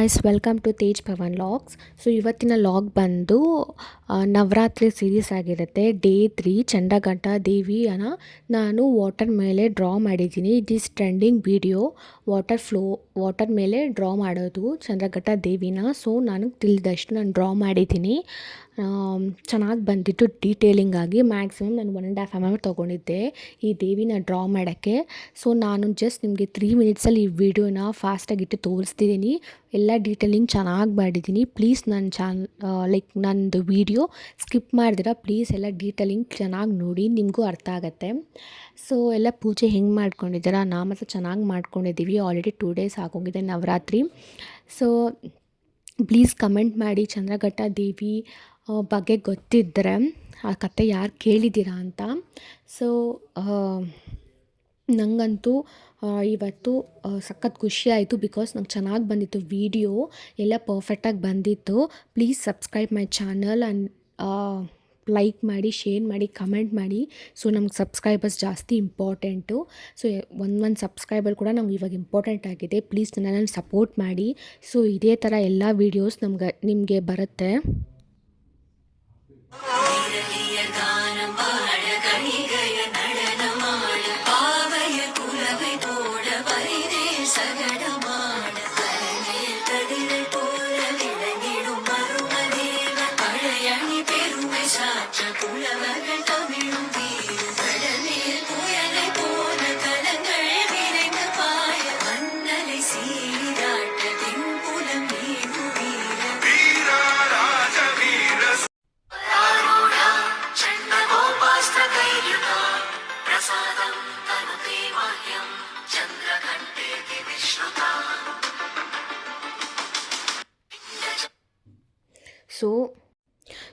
Guys, welcome to Tej Pavan logs. So ಇವತ್ತಿನ log ಬಂದು Navaratri series ಆಗಿರುತ್ತೆ. ಡೇ 3 ಚಂದ್ರಘಂಟ ದೇವಿಯನ್ನು ನಾನು ವಾಟರ್ ಮೇಲೆ ಡ್ರಾ ಮಾಡಿದ್ದೀನಿ. It is trending video. Water ಮೇಲೆ ಡ್ರಾ ಮಾಡೋದು ಚಂದ್ರಘಂಟ ದೇವಿನ. ಸೊ ನಾನು ತಿಳಿದಷ್ಟು ನಾನು ಡ್ರಾ ಮಾಡಿದ್ದೀನಿ. ಚೆನ್ನಾಗಿ ಬಂದಿತ್ತು ಡೀಟೇಲಿಂಗ್ ಆಗಿ. ಮ್ಯಾಕ್ಸಿಮಮ್ ನಾನು 1.5 hour ತೊಗೊಂಡಿದ್ದೆ ಈ ದೇವಿನ ಡ್ರಾ ಮಾಡೋಕ್ಕೆ. ಸೊ ನಾನು ಜಸ್ಟ್ ನಿಮಗೆ 3 ಮಿನಿಟ್ಸಲ್ಲಿ ಈ ವಿಡಿಯೋನ ಫಾಸ್ಟಾಗಿಟ್ಟು ತೋರಿಸ್ತಿದ್ದೀನಿ. ಎಲ್ಲ ಡೀಟೇಲಿಂಗ್ ಚೆನ್ನಾಗಿ ಮಾಡಿದ್ದೀನಿ. ಪ್ಲೀಸ್ ನಂದು ವಿಡಿಯೋ ಸ್ಕಿಪ್ ಮಾಡ್ದಿರ ಪ್ಲೀಸ್ ಎಲ್ಲ ಡೀಟೇಲಿಂಗ್ ಚೆನ್ನಾಗಿ ನೋಡಿ, ನಿಮಗೂ ಅರ್ಥ ಆಗುತ್ತೆ. ಸೊ ಎಲ್ಲ ಪೂಜೆ ಹೆಂಗೆ ಮಾಡ್ಕೊಂಡಿದ್ದೀರಾ? ನಾ ಮಾತ್ರ ಚೆನ್ನಾಗಿ ಮಾಡ್ಕೊಂಡಿದ್ದೀವಿ. ಆಲ್ರೆಡಿ 2 days ಆಗೋಗಿದೆ ನವರಾತ್ರಿ. ಸೊ ಪ್ಲೀಸ್ ಕಮೆಂಟ್ ಮಾಡಿ ಚಂದ್ರಘಂಟ ದೇವಿ ಬಗ್ಗೆ ಗೊತ್ತಿದ್ದರೆ ಆ ಕತೆ ಯಾರು ಕೇಳಿದ್ದೀರಾ ಅಂತ. ಸೊ ನನಗಂತೂ ಇವತ್ತು ಸಖತ್ ಖುಷಿ ಆಯಿತು, ಬಿಕಾಸ್ ನಂಗೆ ಚೆನ್ನಾಗಿ ಬಂದಿತ್ತು ವಿಡಿಯೋ, ಎಲ್ಲ ಪರ್ಫೆಕ್ಟಾಗಿ ಬಂದಿತ್ತು. Please subscribe my channel and like ಮಾಡಿ, ಶೇರ್ ಮಾಡಿ, ಕಮೆಂಟ್ ಮಾಡಿ. ಸೊ ನಮ್ಗೆ ಸಬ್ಸ್ಕ್ರೈಬರ್ಸ್ ಜಾಸ್ತಿ ಇಂಪಾರ್ಟೆಂಟು. ಸೊ ಒಂದು ಸಬ್ಸ್ಕ್ರೈಬರ್ ಕೂಡ ನಮ್ಗೆ ಇವಾಗ ಇಂಪಾರ್ಟೆಂಟ್ ಆಗಿದೆ. ಪ್ಲೀಸ್ ನನ್ನನ್ನು ಸಪೋರ್ಟ್ ಮಾಡಿ. ಸೊ ಇದೇ ಥರ ಎಲ್ಲ ವೀಡಿಯೋಸ್ ನಿಮಗೆ ಬರುತ್ತೆ.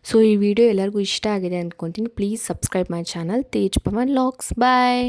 ಸೊ ಈ ವಿಡಿಯೋ ಎಲ್ಲರಿಗೂ ಇಷ್ಟ ಆಗಿದೆ ಅಂದ್ಕೊತೀನಿ. Please subscribe my channel Tej Pavan logs. Bye.